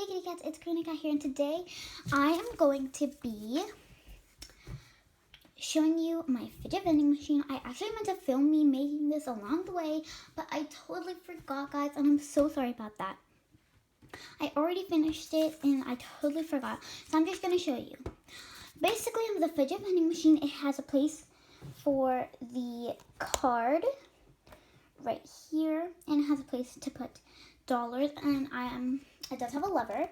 Hey kitty cats, it's Karina Cat here, and today I am going to be showing you my fidget vending machine. I actually meant to film me making this along the way, but I totally forgot, guys, and I'm so sorry about that. I already finished it and I totally forgot, so I'm just going to show you. Basically, on the fidget vending machine, it has a place for the card right here, and it has a place to put dollars, and it does have a lever.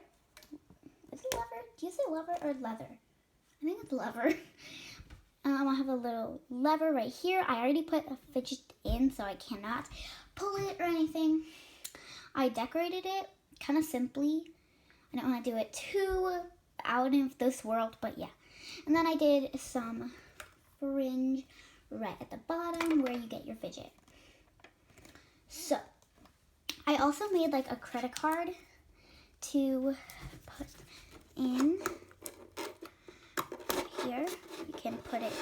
Is it lever? Do you say lever or leather? I think it's lever. I have a little lever right here. I already put a fidget in, so I cannot pull it or anything. I decorated it kind of simply. I don't want to do it too out of this world, but yeah. And then I did some fringe right at the bottom where you get your fidget. So, I also made like a credit card to put in here. You can put it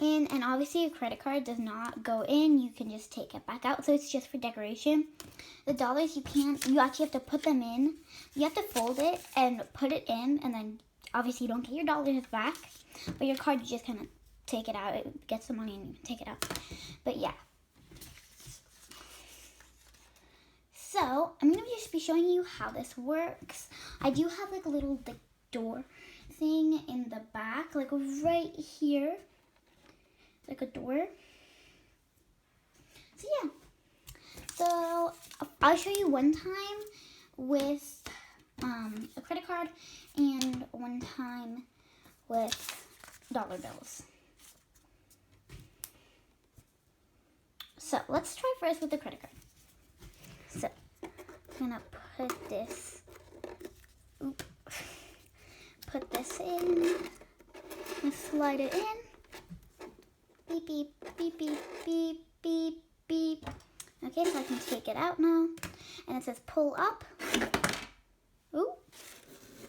in, and obviously a credit card does not go in. You can just take it back out, so it's just for decoration. The dollars, you actually have to put them in. You have to fold it and put it in, and then obviously you don't get your dollars back, but your card, you just kind of take it out. It gets the money and you take it out. But yeah. So, I'm going to just be showing you how this works. I do have like a little door thing in the back, like right here. Like a door. So, yeah. So, I'll show you one time with a credit card and one time with dollar bills. So, let's try first with the credit card. So, I'm gonna put this in, and slide it in. Beep, beep, beep, beep, beep, beep, beep. Okay, so I can take it out now. And it says pull up. Ooh,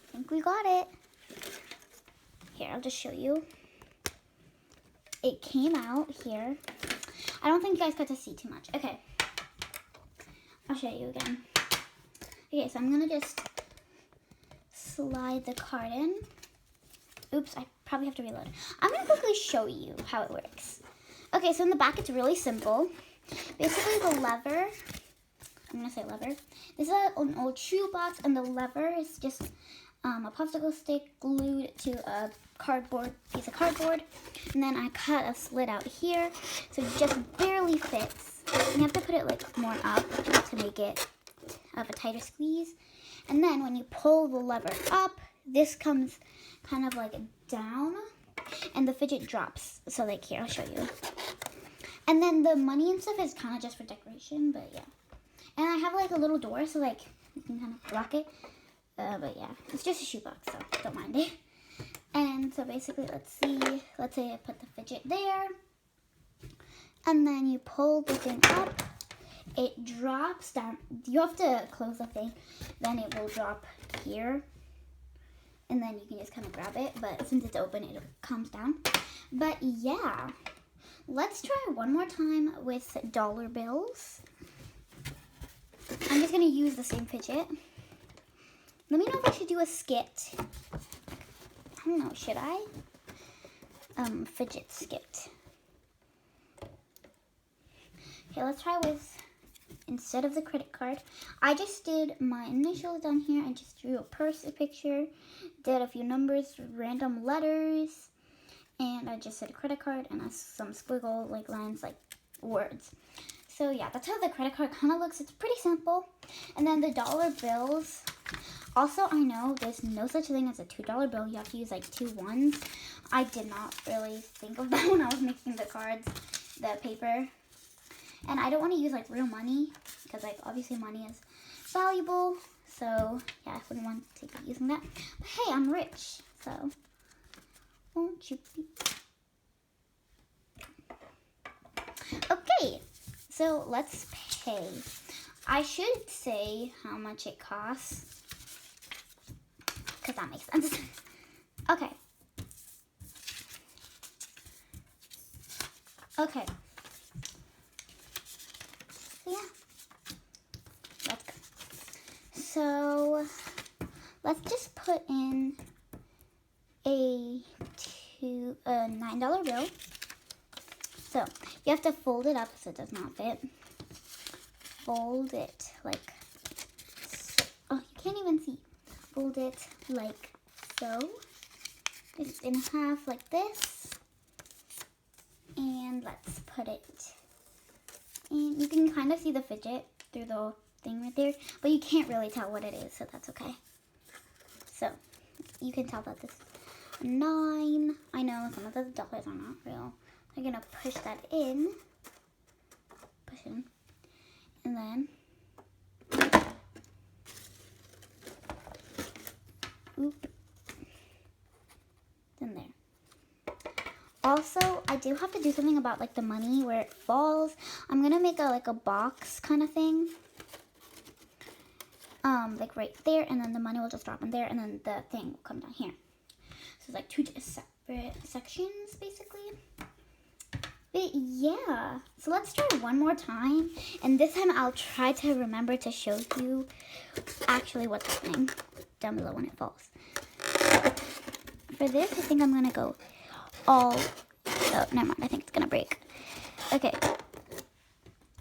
I think we got it. Here, I'll just show you. It came out here. I don't think you guys got to see too much. Okay. I'll show you again. Okay, so I'm going to just slide the card in. Oops, I probably have to reload. I'm going to quickly show you how it works. Okay, so in the back, it's really simple. Basically, the lever, I'm going to say lever. This is an old shoebox, and the lever is just a popsicle stick glued to a piece of cardboard. And then I cut a slit out here, so it just barely fits. You have to put it like more up to make it have a tighter squeeze. And then when you pull the lever up, this comes kind of like down and the fidget drops. So like here, I'll show you. And then the money and stuff is kind of just for decoration, but yeah. And I have like a little door, so like you can kind of block it. But yeah, it's just a shoebox, so don't mind it. And so basically, let's say I put the fidget there. And then you pull the thing up, it drops down. You have to close the thing, then it will drop here. And then you can just kind of grab it, but since it's open, it comes down. But yeah, let's try one more time with dollar bills. I'm just gonna use the same fidget. Let me know if I should do a skit. I don't know, should I? Fidget skit. Okay, let's try with, instead of the credit card, I just did my initials down here. I just drew a picture, did a few numbers, random letters, and I just said a credit card and some squiggle like lines, like words. So yeah, that's how the credit card kind of looks. It's pretty simple. And then the dollar bills. Also, I know there's no such thing as a $2 bill. You have to use like 2 ones. I did not really think of that when I was making the cards, the paper. And I don't want to use like real money because like obviously money is valuable. So yeah, I wouldn't want to be using that. But hey, I'm rich, so won't you be? Okay, so let's pay. I should say how much it costs because that makes sense. Okay. Okay. So yeah. Let's go. So let's just put in a $9 bill. So you have to fold it up so it does not fit. Fold it like so. Oh, you can't even see. Fold it like so. It's in half like this. And let's put it in. You can kind of see the fidget through the thing right there, but you can't really tell what it is, so that's okay. So you can tell that this is 9. I know some of the dollars are not real. I'm gonna push that in. Push in. And then oop. Then there. Also, I do have to do something about like the money where it falls. I'm gonna make a box kind of thing. Like right there, and then the money will just drop in there, and then the thing will come down here. So it's like 2 separate sections, basically. But yeah, so let's try one more time, and this time I'll try to remember to show you actually what's happening down below when it falls. For this, I think I'm gonna go all, oh, never mind, I think it's gonna break. Okay,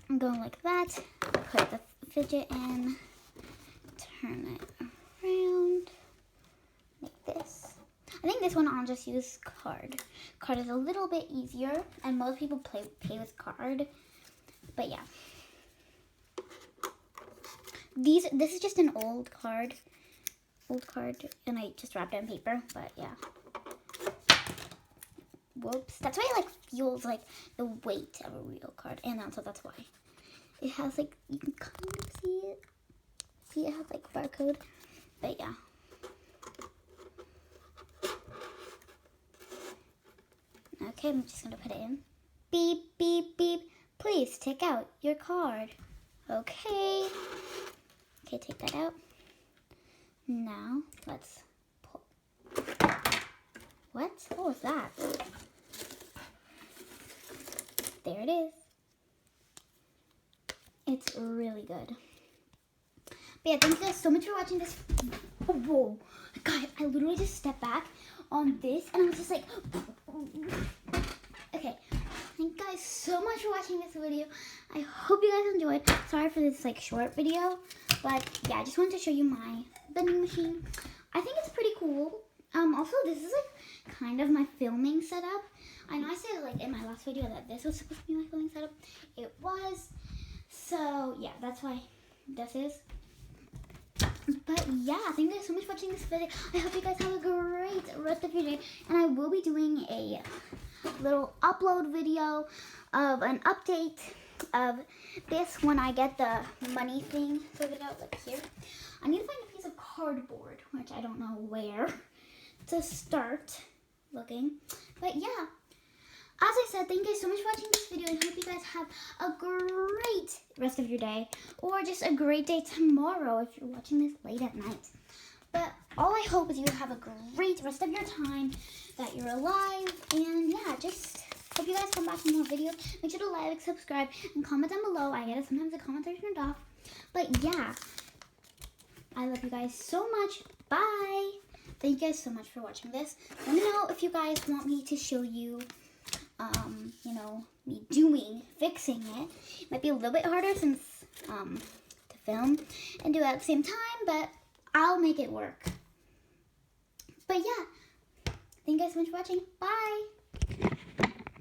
I'm going like that, put the fidget in, turn it around, like this. I think this one I'll just use card. Card is a little bit easier, and most people pay with card, but yeah. This is just an old card, and I just wrapped it in paper, but yeah. Whoops, that's why it like feels like the weight of a real card, and also that's why. It has like, you can kind of see it. See, it has like barcode, but yeah. Okay, I'm just gonna put it in. Beep, beep, beep. Please take out your card. Okay. Okay, take that out. Now, let's pull. What? What was that? There it is. It's really good. But yeah, thank you guys so much for watching this. Oh, whoa. God, I literally just stepped back on this, and I was just like, okay. Thank you guys so much for watching this video. I hope you guys enjoyed. Sorry for this like short video, but yeah, I just wanted to show you my vending machine. I think it's pretty cool. Also, this is like kind of my filming setup. I know I said like in my last video that this was supposed to be my filming setup. It was. So yeah, that's why this is. But yeah, thank you guys so much for watching this video. I hope you guys have a great rest of your day. And I will be doing a little upload video of an update of this when I get the money thing sorted out, like here. I need to find a piece of cardboard, which I don't know where to start looking. But yeah, as I said, thank you guys so much for watching this video. I hope you guys have a great rest of your day, or just a great day tomorrow if you're watching this late at night. But all I hope is you have a great rest of your time, that you're alive, and yeah, just hope you guys come back for more videos. Make sure to like, subscribe, and comment down below. I get it sometimes the comments are turned off. But yeah, I love you guys so much. Bye. Thank you guys so much for watching this. Let me know if you guys want me to show you you know, me fixing it. It might be a little bit harder since, to film and do it at the same time, but I'll make it work. But yeah, thank you guys so much for watching. Bye!